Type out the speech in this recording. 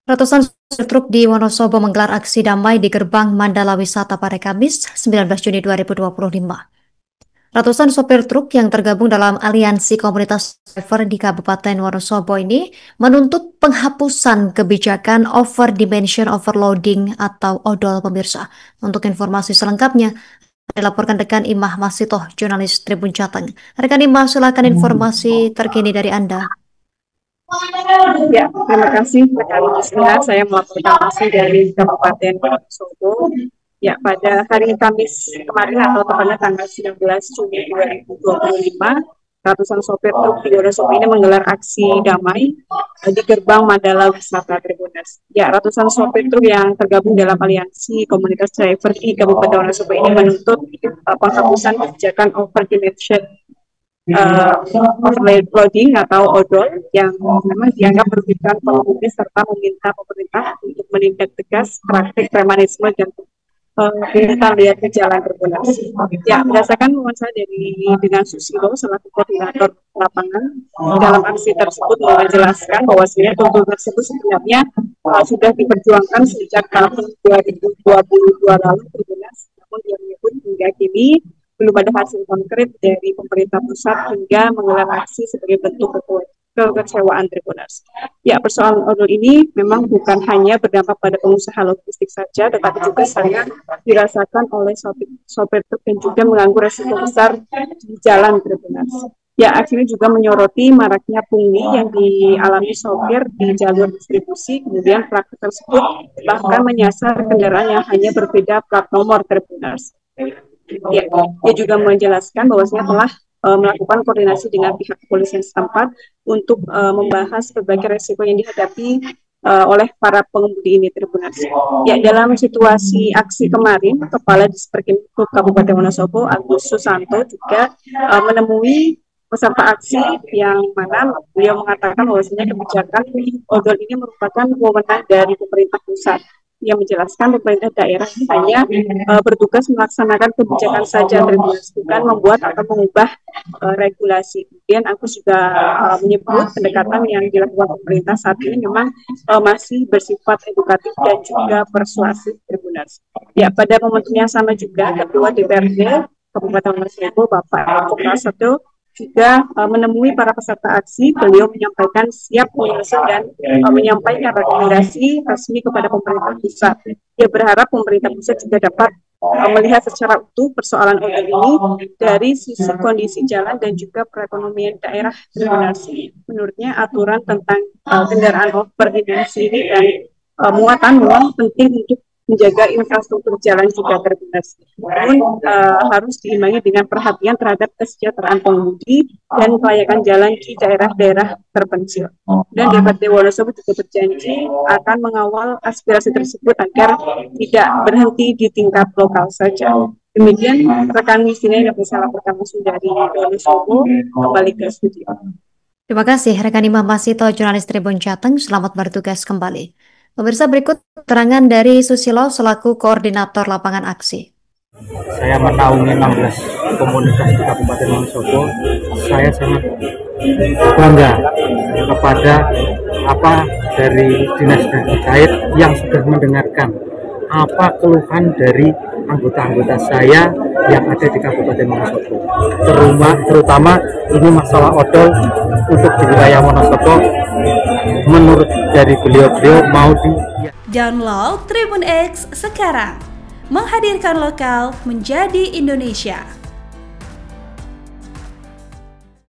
Ratusan supir truk di Wonosobo menggelar aksi damai di gerbang Mandala Wisata pada Kamis 19 Juni 2025. Ratusan sopir truk yang tergabung dalam aliansi komunitas driver di Kabupaten Wonosobo ini menuntut penghapusan kebijakan over dimension overloading atau ODOL pemirsa. Untuk informasi selengkapnya, dilaporkan rekan Imah Masitoh, jurnalis Tribun Jateng. Rekan Imah, silakan informasi terkini dari Anda. Ya, terima kasih rekan Muslihat. Saya melaporkan langsung dari Kabupaten Wonosobo. Ya, pada hari Kamis kemarin atau tepatnya tanggal 19 Juni 2025, ratusan sopir truk di Wonosobo ini menggelar aksi damai di gerbang Mandala Wisata Tribunas. Ya, ratusan sopir truk yang tergabung dalam aliansi komunitas driver di Kabupaten Wonosobo ini menuntut penghapusan kebijakan overdimension overloading atau ODOL yang memang dianggap merugikan pengemudi serta meminta pemerintah untuk menindak tegas praktik premanisme dan kita lihat ke jalan berpulas. Ya, berdasarkan wawancara dengan Susilo selaku koordinator lapangan dalam aksi tersebut menjelaskan bahwasanya tuntutan tersebut sebenarnya sudah diperjuangkan sejak tahun 2022 lalu berpulas, namun dia menyebut hingga kini belum ada hasil konkret dari pemerintah pusat hingga menggelar aksi sebagai bentuk kekecewaan Tribuners. Ya, persoalan odol ini memang bukan hanya berdampak pada pengusaha logistik saja, tetapi juga sangat dirasakan oleh sopir truk dan juga mengganggu resiko besar di jalan Tribuners. Ya, akhirnya juga menyoroti maraknya pungli yang dialami sopir di jalur distribusi, kemudian praktik tersebut bahkan menyasar kendaraan yang hanya berbeda plat nomor Tribuners. Ya, dia juga menjelaskan bahwasanya telah melakukan koordinasi dengan pihak kepolisian setempat untuk membahas berbagai resiko yang dihadapi oleh para pengemudi ini Tribuners. Ya, dalam situasi aksi kemarin, Kepala Disperkinhub Kabupaten Wonosobo Agus Susanto juga menemui peserta aksi yang mana beliau mengatakan bahwasanya kebijakan odol ini merupakan wewenang dari pemerintah pusat. Yang menjelaskan pemerintah daerah hanya bertugas melaksanakan kebijakan saja, bukan membuat atau mengubah regulasi. Kemudian aku juga menyebut pendekatan yang dilakukan pemerintah saat ini memang masih bersifat edukatif dan juga persuasif Tribuners. Ya, pada momentum yang sama juga Ketua DPRD Kabupaten Wonosobo Bapak Eko Prasetyo juga menemui para peserta aksi. Beliau menyampaikan siap menyusun dan menyampaikan rekomendasi resmi kepada pemerintah pusat. Dia berharap pemerintah pusat juga dapat melihat secara utuh persoalan odol ini dari sisi kondisi jalan dan juga perekonomian daerah Tribuners. Menurutnya aturan tentang kendaraan overdimensi ini dan muatan memang penting untuk menjaga infrastruktur jalan juga Tribuners. Namun harus diimbangi dengan perhatian terhadap kesejahteraan pengemudi dan kelayakan jalan di daerah-daerah terpencil. Dan DPRD Wonosobo juga berjanji akan mengawal aspirasi tersebut agar tidak berhenti di tingkat lokal saja. Demikian rekan di sini yang bisa laporkan langsung dari Wonosobo, kembali ke studio. Terima kasih rekan Imah Masito, jurnalis Tribun Jateng. Selamat bertugas kembali. Pemirsa, berikut keterangan dari Susilo selaku koordinator lapangan aksi. Saya menaungi 16 komunitas di Kabupaten Wonosobo. Saya sangat bangga kepada dari dinas terkait yang sudah mendengarkan apa keluhan dari anggota-anggota saya yang ada di Kabupaten Wonosobo. Terutama ini masalah odol untuk di wilayah Wonosobo. Menurut dari beliau mau download Tribun X sekarang, menghadirkan lokal menjadi Indonesia.